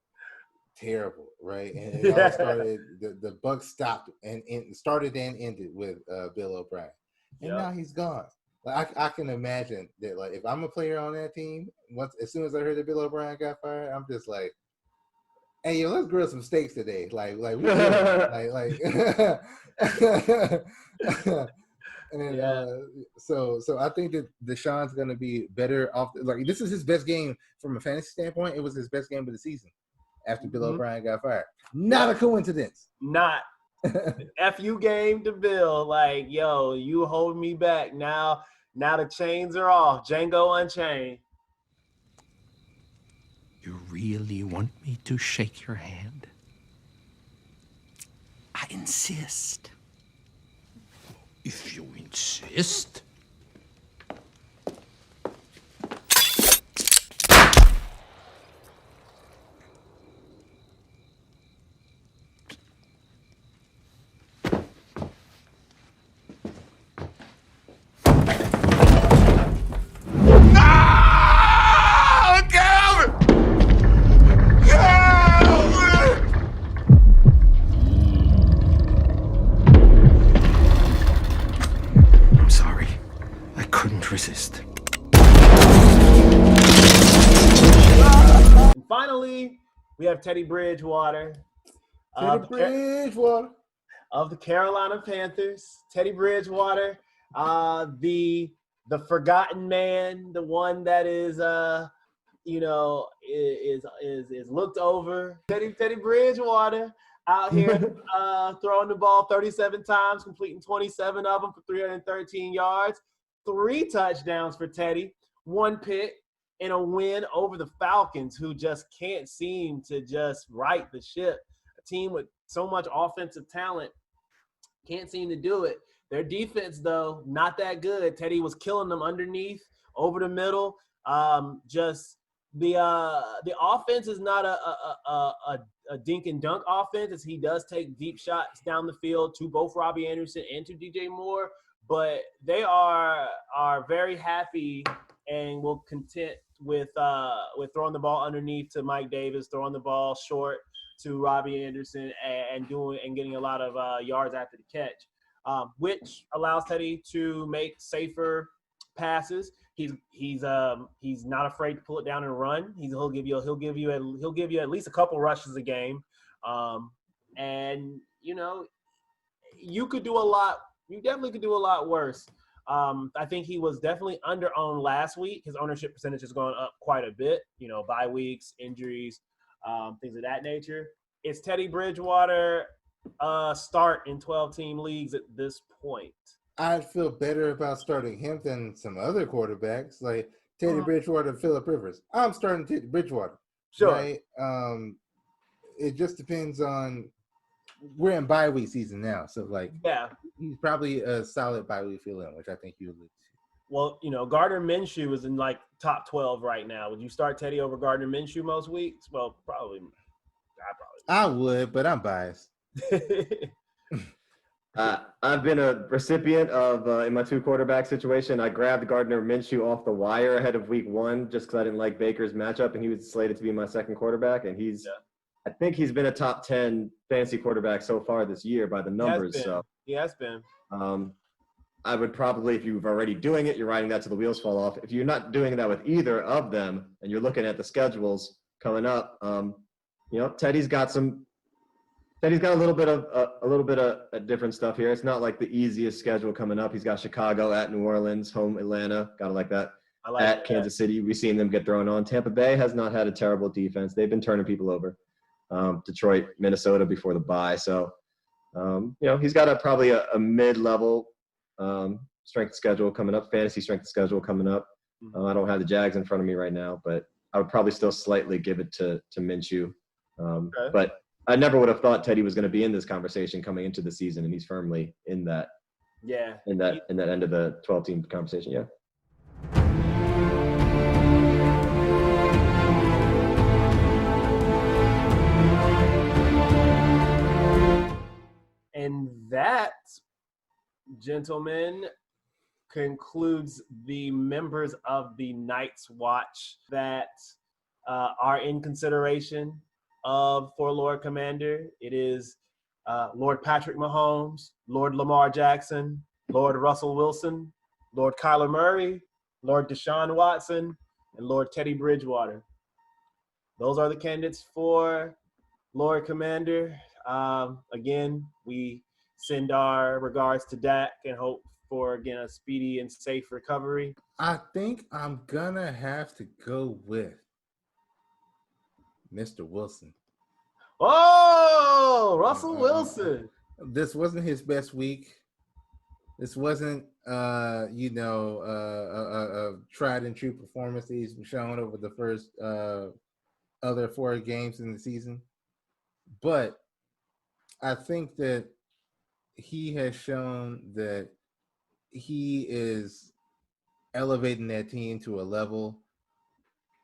terrible, right? And it all started. The buck stopped and started and ended with Bill O'Brien, and now he's gone. Like I can imagine that. Like if I'm a player on that team, as soon as I heard that Bill O'Brien got fired, I'm just like, "Hey, let's grill some steaks today." Like we And then, so I think that Deshaun's going to be better off. Like this is his best game from a fantasy standpoint. It was his best game of the season after Bill O'Brien got fired. Not a coincidence. Not. FU game to Bill. Like, yo, you hold me back. Now the chains are off. Django Unchained. You really want me to shake your hand? I insist. If you insist. Resist. And finally, we have Teddy Bridgewater. Of the Carolina Panthers. Teddy Bridgewater, the forgotten man, the one that is is looked over. Teddy Bridgewater out here throwing the ball 37 times, completing 27 of them for 313 yards. 3 touchdowns for Teddy, 1 pick, and a win over the Falcons, who just can't seem to just right the ship. A team with so much offensive talent can't seem to do it. Their defense, though, not that good. Teddy was killing them underneath, over the middle. Just The offense is not a dink and dunk offense, as he does take deep shots down the field to both Robbie Anderson and to DJ Moore, but they are very happy and will content with throwing the ball underneath to Mike Davis, throwing the ball short to Robbie Anderson, and getting a lot of yards after the catch, which allows Teddy to make safer passes. He's not afraid to pull it down and run. He'll give you at least a couple rushes a game, and you could do a lot. You definitely could do a lot worse. I think he was definitely under-owned last week. His ownership percentage has gone up quite a bit. Bye weeks, injuries, things of that nature. It's Teddy Bridgewater start in 12-team leagues at this point. I'd feel better about starting him than some other quarterbacks like Teddy Bridgewater, Phillip Rivers. I'm starting Teddy Bridgewater. Sure. Right? It just depends on. We're in bye week season now, so he's probably a solid bye week fill-in, which I think you alluded to. Well, Gardner Minshew is in top 12 right now. Would you start Teddy over Gardner Minshew most weeks? Well, probably. I would, but I'm biased. I've been a recipient of, in my 2-quarterback situation, I grabbed Gardner Minshew off the wire ahead of week 1 just because I didn't like Baker's matchup, and he was slated to be my second quarterback, and I think he's been a top 10 fantasy quarterback so far this year by the numbers. He has been. I would probably, if you're already doing it, you're riding that till the wheels fall off. If you're not doing that with either of them, and you're looking at the schedules coming up, Teddy's got a little bit of different stuff here. It's not like the easiest schedule coming up. He's got Chicago at New Orleans, home Atlanta, gotta like that. At Kansas City, we've seen them get thrown on. Tampa Bay has not had a terrible defense. They've been turning people over. Detroit, Minnesota before the bye. So, he's got probably a mid-level strength schedule coming up, fantasy strength schedule coming up. I don't have the Jags in front of me right now, but I would probably still slightly give it to Minshew. Okay. But I never would have thought Teddy was going to be in this conversation coming into the season, and he's firmly in that. Yeah. In that end of the 12-team conversation. Yeah. And that, gentlemen, concludes the members of the Night's Watch that are in consideration for Lord Commander. It is Lord Patrick Mahomes, Lord Lamar Jackson, Lord Russell Wilson, Lord Kyler Murray, Lord Deshaun Watson, and Lord Teddy Bridgewater. Those are the candidates for Lord Commander. Again, we send our regards to Dak and hope for, again, a speedy and safe recovery. I think I'm going to have to go with Mr. Wilson. Oh, Russell Wilson. This wasn't his best week. This wasn't, a tried and true performance that he's shown over the first other 4 games in the season. But I think that he has shown that he is elevating that team to a level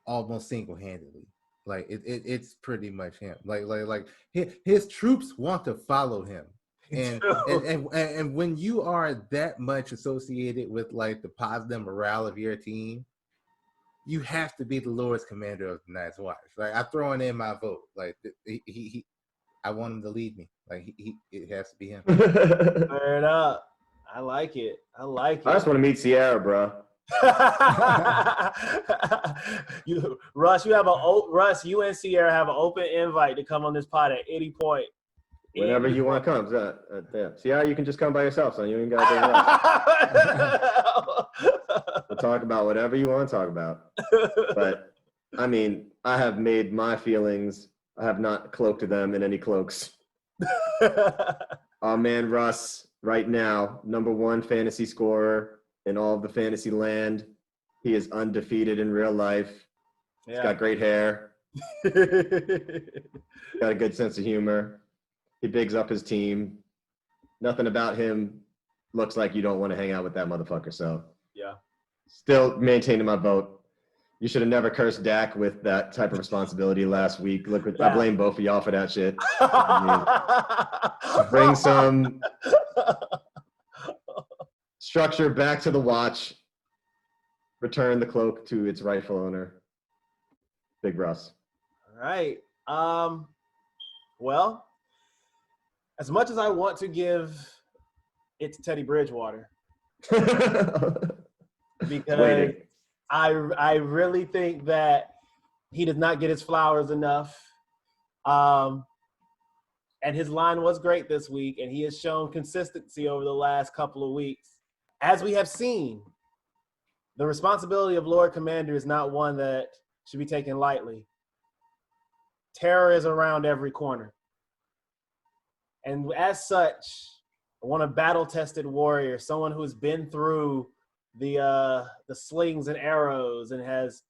almost single-handedly. Like it's pretty much him. Like his troops want to follow him. And when you are that much associated with like the positive morale of your team, you have to be the Lord's Commander of the Night's Watch. Like I'm throwing in my vote. Like he I want him to lead me. Like it has to be him. Fair enough. I like it. I just want to meet Sierra, bro. Russ, you and Sierra have an open invite to come on this pod at any point. Whenever you want to come. Yeah. Sierra, you can just come by yourself, son. You ain't got to we'll talk about whatever you want to talk about. But, I mean, I have made my feelings. I have not cloaked them in any cloaks. Our man Russ, right now, #1 fantasy scorer in all of the fantasy land. He is undefeated in real life. Yeah. He's got great hair. Got a good sense of humor. He bigs up his team. Nothing about him looks like you don't want to hang out with that motherfucker. So yeah, still maintaining my vote. You should have never cursed Dak with that type of responsibility last week. Look, I blame both of y'all for that shit. Bring some structure back to the watch. Return the cloak to its rightful owner. Big Russ. All right. Well, as much as I want to give it to Teddy Bridgewater, because I really think that he does not get his flowers enough. And his line was great this week, and he has shown consistency over the last couple of weeks. As we have seen, the responsibility of Lord Commander is not one that should be taken lightly. Terror is around every corner. And as such, I want a battle-tested warrior, someone who's been through the slings and arrows and has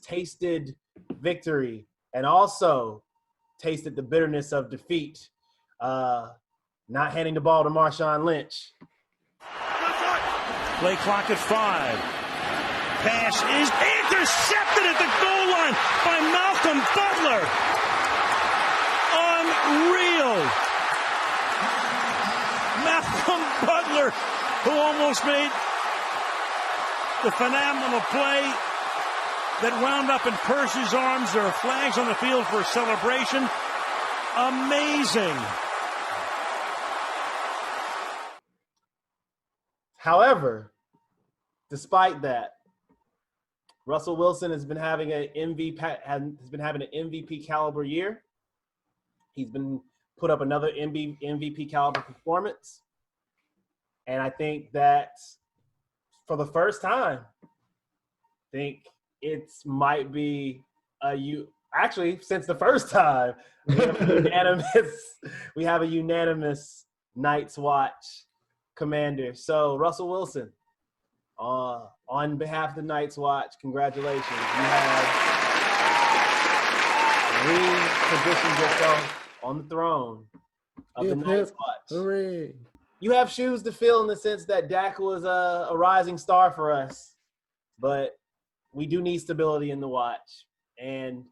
tasted victory and also tasted the bitterness of defeat. Not handing the ball to Marshawn Lynch. Play clock at 5. Pass is intercepted at the goal line by Malcolm Butler. Unreal. Malcolm Butler, who almost made the phenomenal play that wound up in Purse's arms. There are flags on the field for a celebration. Amazing. However, despite that, Russell Wilson has been having an MVP caliber year. He's been put up another MVP caliber performance. And I think that for the first time, I think it might be since the first time, we have a unanimous Night's Watch commander. So Russell Wilson, on behalf of the Night's Watch, congratulations. You have repositioned yourself on the throne of the Night's Watch. Hooray. You have shoes to fill in the sense that Dak was a rising star for us, but we do need stability in the watch. And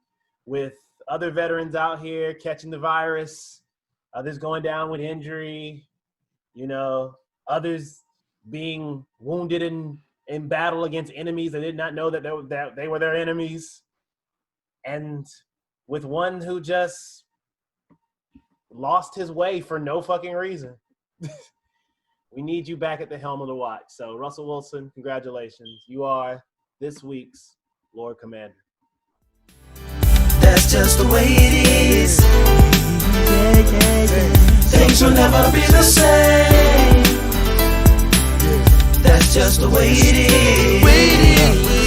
with other veterans out here catching the virus, others going down with injury, others being wounded in battle against enemies they did not know that they were their enemies, and with one who just lost his way for no fucking reason. We need you back at the helm of the watch. So Russell Wilson, congratulations. You are this week's Lord Commander. That's just the way it is. Things will never be the same. That's just the way it is.